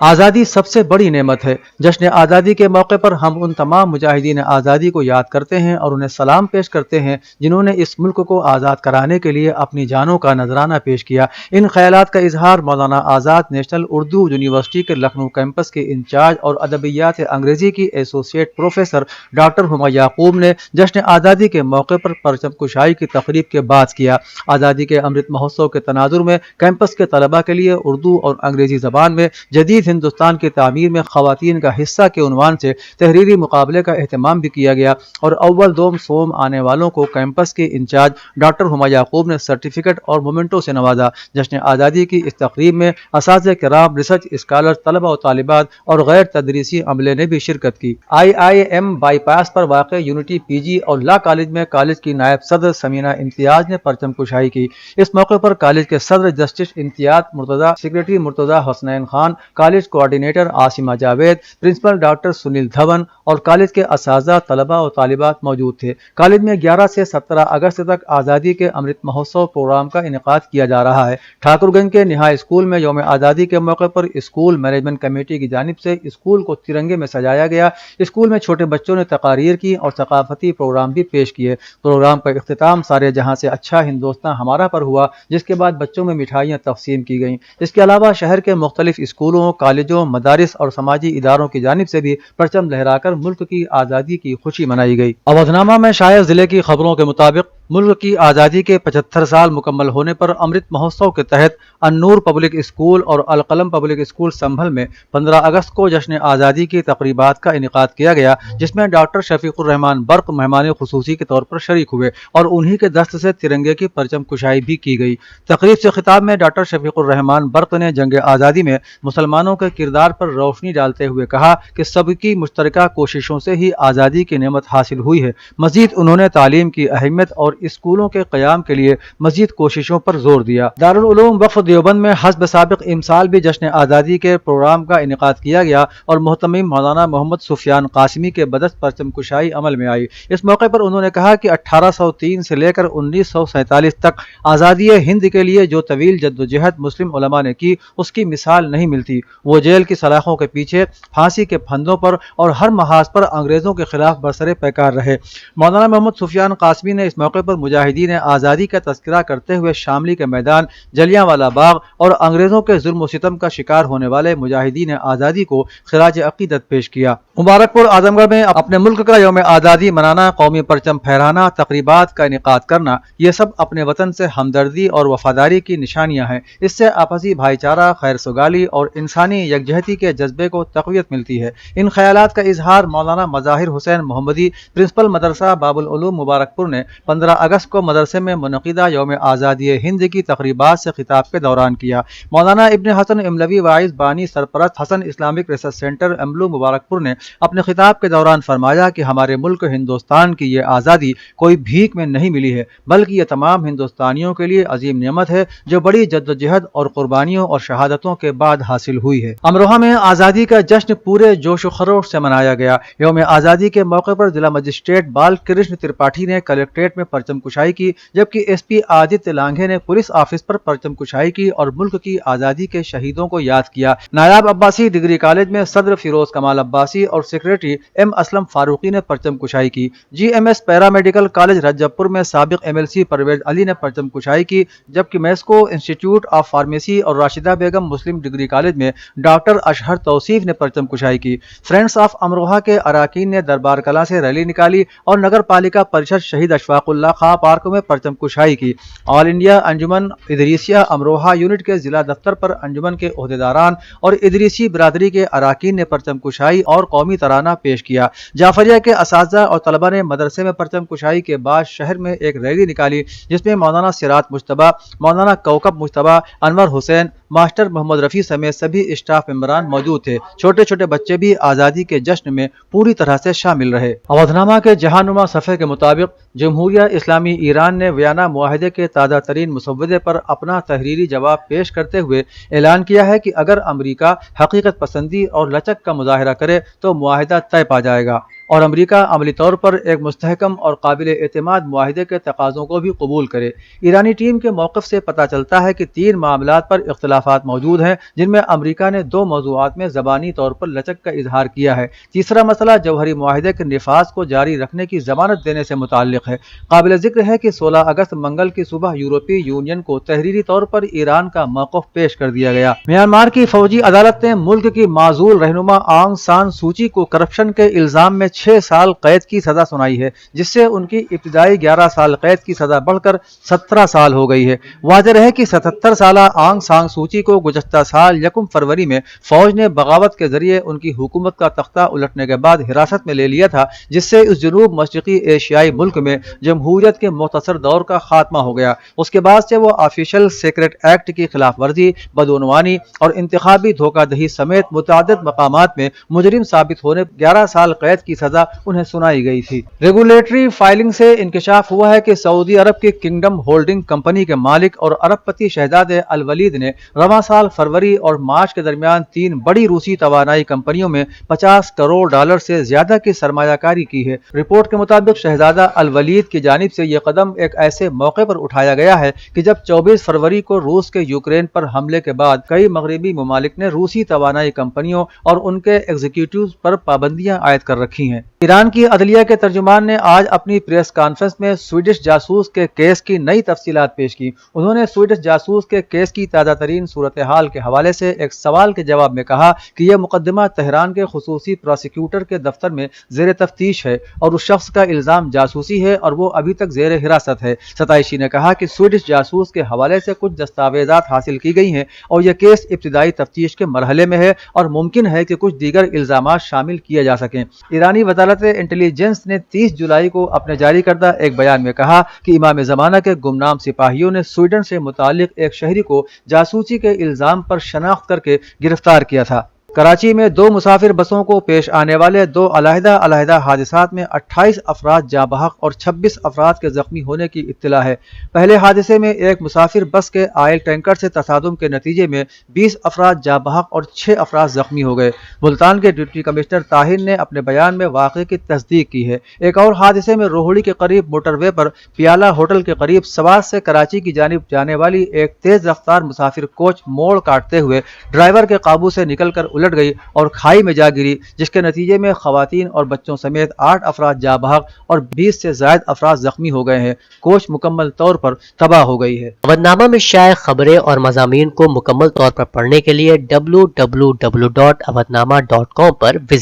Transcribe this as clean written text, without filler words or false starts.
آزادی سب سے بڑی نعمت ہے۔ جشن آزادی کے موقع پر ہم ان تمام مجاہدین آزادی کو یاد کرتے ہیں اور انہیں سلام پیش کرتے ہیں جنہوں نے اس ملک کو آزاد کرانے کے لیے اپنی جانوں کا نذرانہ پیش کیا۔ ان خیالات کا اظہار مولانا آزاد نیشنل اردو یونیورسٹی کے لکھنؤ کیمپس کے انچارج اور ادبیات انگریزی کی ایسوسیٹ پروفیسر ڈاکٹر ہما یعقوب نے جشن آزادی کے موقع پر پرچم کشائی کی تقریب کے بعد کیا۔ آزادی کے امرت مہوتسو کے تناظر میں کیمپس کے طلباء کے لیے اردو اور انگریزی زبان میں جدید ہندوستان کی تعمیر میں خواتین کا حصہ کے عنوان سے تحریری مقابلے کا اہتمام بھی کیا گیا اور اول دوم سوم آنے والوں کو کیمپس کے انچارج ڈاکٹر ہما یعقوب نے سرٹیفکیٹ اور مومنٹو سے نوازا۔ جشن آزادی کی اس تقریب میں اساتذہ کرام، ریسرچ اسکالر، طلباء و طالبات اور غیر تدریسی عملے نے بھی شرکت کی۔ IIM بائی پاس پر واقع یونٹی PG اور لا کالج میں کالج کی نائب صدر سمینہ امتیاز نے پرچم کشائی کی۔ اس موقع پر کالج کے صدر justice Imtiaz Murtaza, secretary Murtaza Hasnain Khan, college coordinator Asma Javed, principal doctor Sunil Dhawan اور کالج کے اساتذہ، طلباء و طالبات موجود تھے۔ کالج میں 11 سے 17 اگست تک آزادی کے امرت مہوتسو پروگرام کا انعقاد کیا جا رہا ہے۔ ٹھاکر گنج کے نہا اسکول میں یوم آزادی کے موقع پر اسکول مینجمنٹ کمیٹی کی جانب سے اسکول کو ترنگے میں سجایا گیا۔ اسکول میں چھوٹے بچوں نے تقاریر کی اور ثقافتی پروگرام بھی پیش کیے۔ پروگرام کا اختتام سارے جہاں سے اچھا ہندوستان ہمارا پر ہوا، جس کے بعد بچوں میں مٹھائیاں تقسیم کی گئیں۔ اس کے علاوہ شہر کے مختلف اسکولوں، کالجوں، مدارس اور سماجی اداروں کی جانب سے بھی پرچم لہرا کر ملک کی آزادی کی خوشی منائی گئی۔ اودھ نامہ میں شائع ضلع کی خبروں کے مطابق ملک کی آزادی کے 75 سال مکمل ہونے پر امرت مہوتسو کے تحت النور پبلک اسکول اور القلم پبلک اسکول سنبھل میں 15 اگست کو جشن آزادی کی تقریبات کا انعقاد کیا گیا، جس میں ڈاکٹر شفیق الرحمان برق مہمان خصوصی کے طور پر شریک ہوئے اور انہی کے دست سے ترنگے کی پرچم کشائی بھی کی گئی۔ تقریب سے خطاب میں ڈاکٹر شفیق الرحمان برق نے جنگ آزادی میں مسلمانوں کے کردار پر روشنی ڈالتے ہوئے کہا کہ سب کی مشترکہ کوششوں سے ہی آزادی کی نعمت حاصل ہوئی ہے۔ مزید انہوں نے تعلیم کی اہمیت اور اسکولوں کے قیام کے لیے مزید کوششوں پر زور دیا۔ دارالعلوم وقف دیوبند میں حسب سابق امسال بھی جشن آزادی کے پروگرام کا انعقاد کیا گیا اور محتمم مولانا محمد سفیان قاسمی کے بدست پرچم کشائی عمل میں آئی۔ اس موقع پر انہوں نے کہا کہ 1803 سے لے کر 1947 تک آزادی ہند کے لیے جو طویل جدوجہد مسلم علماء نے کی، اس کی مثال نہیں ملتی۔ وہ جیل کی سلاخوں کے پیچھے، پھانسی کے پھندوں پر اور ہر محاذ پر انگریزوں کے خلاف برسر پیکار رہے۔ مولانا محمد سفیان قاسمی نے اس موقع پر مجاہدین آزادی کا تذکرہ کرتے ہوئے شاملی کے میدان، جلیانوالہ باغ اور انگریزوں کے ظلم و ستم کا شکار ہونے والے مجاہدین آزادی کو خراج عقیدت پیش کیا۔ مبارک پور اعظم گڑھ میں اپنے ملک کا یوم آزادی منانا، قومی پرچم پھہرانا، تقریبات کا انعقاد کرنا، یہ سب اپنے وطن سے ہمدردی اور وفاداری کی نشانیاں ہیں۔ اس سے آپسی بھائی چارہ، خیر سگالی اور انسانی یکجہتی کے جذبے کو تقویت ملتی ہے۔ ان خیالات کا اظہار مولانا مظاہر حسین محمدی، پرنسپل مدرسہ باب العلوم مبارک پور نے 15 اگست کو مدرسے میں منعقدہ یوم آزادی ہند کی تقریبات سے خطاب کے دوران کیا۔ مولانا ابن حسن املوی واعظ بانی سرپرست حسن اسلامک ریسرچ سینٹر املو مبارک پور نے اپنے خطاب کے دوران فرمایا کہ ہمارے ملک ہندوستان کی یہ آزادی کوئی بھیک میں نہیں ملی ہے، بلکہ یہ تمام ہندوستانیوں کے لیے عظیم نعمت ہے جو بڑی جدوجہد اور قربانیوں اور شہادتوں کے بعد حاصل ہوئی ہے۔ امروہہ میں آزادی کا جشن پورے جوش و خروش سے منایا گیا۔ یوم آزادی کے موقع پر ضلع مجسٹریٹ بال کرشن ترپاٹھی نے کلکٹریٹ میں پرچم کشائی کی، جبکہ SP آدتیہ لانگھے نے پولیس آفس پر پرچم کشائی کی اور ملک کی آزادی کے شہیدوں کو یاد کیا۔ نایاب عباسی ڈگری کالج میں صدر فیروز کمال عباسی اور سیکریٹری M اسلم فاروقی نے پرچم کشائی کی۔ GMS پیرامیڈیکل کالج رجب پور میں سابق MLC پرویز علی نے پرچم کشائی کی، جبکہ میسکو انسٹیٹیوٹ آف فارمیسی اور راشدہ بیگم مسلم ڈگری کالج میں ڈاکٹر اشہر توصیف نے پرچم کشائی کی۔ فرینڈز آف امروہہ کے اراکین نے دربار کلاں سے ریلی نکالی اور نگر پالیکا پریشد شہید اشفاق اللہ خاں پارک میں پرچم کشائی کی۔ آل انڈیا انجمن ادریسیہ امروہہ یونٹ کے ضلع دفتر پر انجمن کے عہدیداران اور ادریسی برادری کے اراکین نے پرچم کشائی اور قومی ترانہ پیش کیا۔ جعفریہ کے اساتذہ اور طلبہ نے مدرسے میں پرچم کشائی کے بعد شہر میں ایک ریلی نکالی، جس میں مولانا سراج مجتبیٰ، مولانا کوکب مجتبیٰ، انور حسین، ماسٹر محمد رفیع سمیت سبھی اسٹاف ممبران موجود تھے۔ چھوٹے چھوٹے بچے بھی آزادی کے جشن میں پوری طرح سے شامل رہے۔ اودھ نامہ کے جہانما صفحے کے مطابق جمہوریہ اسلامی ایران نے ویانا معاہدے کے تازہ ترین مسودے پر اپنا تحریری جواب پیش کرتے ہوئے اعلان کیا ہے کہ اگر امریکہ حقیقت پسندی اور لچک کا مظاہرہ کرے تو معاہدہ طے پا جائے گا۔ اور امریکہ عملی طور پر ایک مستحکم اور قابل اعتماد معاہدے کے تقاضوں کو بھی قبول کرے۔ ایرانی ٹیم کے موقف سے پتہ چلتا ہے کہ 3 معاملات پر اختلافات موجود ہیں جن میں امریکہ نے 2 موضوعات میں زبانی طور پر لچک کا اظہار کیا ہے۔ تیسرا مسئلہ جوہری معاہدے کے نفاذ کو جاری رکھنے کی ضمانت دینے سے متعلق ہے۔ قابل ذکر ہے کہ 16 اگست منگل کی صبح یورپی یونین کو تحریری طور پر ایران کا موقف پیش کر دیا گیا۔ میانمار کی فوجی عدالت نے ملک کی معزول رہنما آنگ سان سوچی کو کرپشن کے الزام میں 6 سال قید کی سزا سنائی ہے، جس سے ان کی ابتدائی 11 سال قید کی سزا بڑھ کر 17 سال ہو گئی ہے۔ واضح رہے کہ 77 سالہ آنگ سان سوچی کو گزشتہ سال 1 فروری میں فوج نے بغاوت کے ذریعے ان کی حکومت کا تختہ الٹنے کے بعد حراست میں لے لیا تھا، جس سے اس جنوب مشرقی ایشیائی ملک میں جمہوریت کے مختصر دور کا خاتمہ ہو گیا۔ اس کے بعد سے وہ آفیشل سیکرٹ ایکٹ کی خلاف ورزی، بدعنوانی اور انتخابی دھوکہ دہی سمیت متعدد مقامات میں مجرم ثابت ہونے 11 سال قید کی سزا انہیں سنائی گئی تھی۔ ریگولیٹری فائلنگ سے انکشاف ہوا ہے کہ سعودی عرب کی کنگڈم ہولڈنگ کمپنی کے مالک اور ارب پتی شہزاد الولید نے رواں سال فروری اور مارچ کے درمیان 3 بڑی روسی توانائی کمپنیوں میں $50 کروڑ سے زیادہ کی سرمایہ کاری کی ہے۔ رپورٹ کے مطابق شہزادہ الولید کی جانب سے یہ قدم ایک ایسے موقع پر اٹھایا گیا ہے کہ جب 24 فروری کو روس کے یوکرین پر حملے کے بعد کئی مغربی ممالک نے روسی توانائی کمپنیوں اور ان کے ایگزیکٹوز پر پابندیاں عائد کر رکھی ہیں۔ ایران کی عدلیہ کے ترجمان نے آج اپنی پریس کانفرنس میں سویڈش جاسوس کے کیس کی نئی تفصیلات پیش کی۔ انہوں نے سویڈش جاسوس کے کیس کی تازہ ترین صورتحال کے حوالے سے ایک سوال کے جواب میں کہا کہ یہ مقدمہ تہران کے خصوصی پراسیکیوٹر کے دفتر میں زیر تفتیش ہے اور اس شخص کا الزام جاسوسی ہے اور وہ ابھی تک زیر حراست ہے۔ ستائشی نے کہا کہ سویڈش جاسوس کے حوالے سے کچھ دستاویزات حاصل کی گئی ہیں اور یہ کیس ابتدائی تفتیش کے مرحلے میں ہے اور ممکن ہے کہ کچھ دیگر الزامات شامل کیے جا سکیں۔ ایرانی وزارت انٹیلیجنس نے 30 جولائی کو اپنے جاری کردہ ایک بیان میں کہا کہ امام زمانہ کے گمنام سپاہیوں نے سویڈن سے متعلق ایک شہری کو جاسوسی کے الزام پر شناخت کر کے گرفتار کیا تھا۔ کراچی میں 2 مسافر بسوں کو پیش آنے والے 2 علیحدہ حادثات میں 28 افراد جاں بحق اور 26 افراد کے زخمی ہونے کی اطلاع ہے۔ پہلے حادثے میں ایک مسافر بس کے آئل ٹینکر سے تصادم کے نتیجے میں 20 افراد جاں بحق اور 6 افراد زخمی ہو گئے۔ ملتان کے ڈپٹی کمشنر طاہر نے اپنے بیان میں واقعے کی تصدیق کی ہے۔ ایک اور حادثے میں روہڑی کے قریب موٹر وے پر پیالہ ہوٹل کے قریب سوات سے کراچی کی جانب جانے والی ایک تیز رفتار مسافر کوچ موڑ کاٹتے ہوئے ڈرائیور کے قابو سے نکل کر الٹ گئی اور کھائی میں جا گری، جس کے نتیجے میں خواتین اور بچوں سمیت 8 افراد جاں بحق اور 20 سے زائد افراد زخمی ہو گئے ہیں۔ کوچ مکمل طور پر تباہ ہو گئی ہے۔ اودنامہ میں شائع خبریں اور مضامین کو مکمل طور پر پڑھنے کے لیے www.awadnama.com پر وزٹ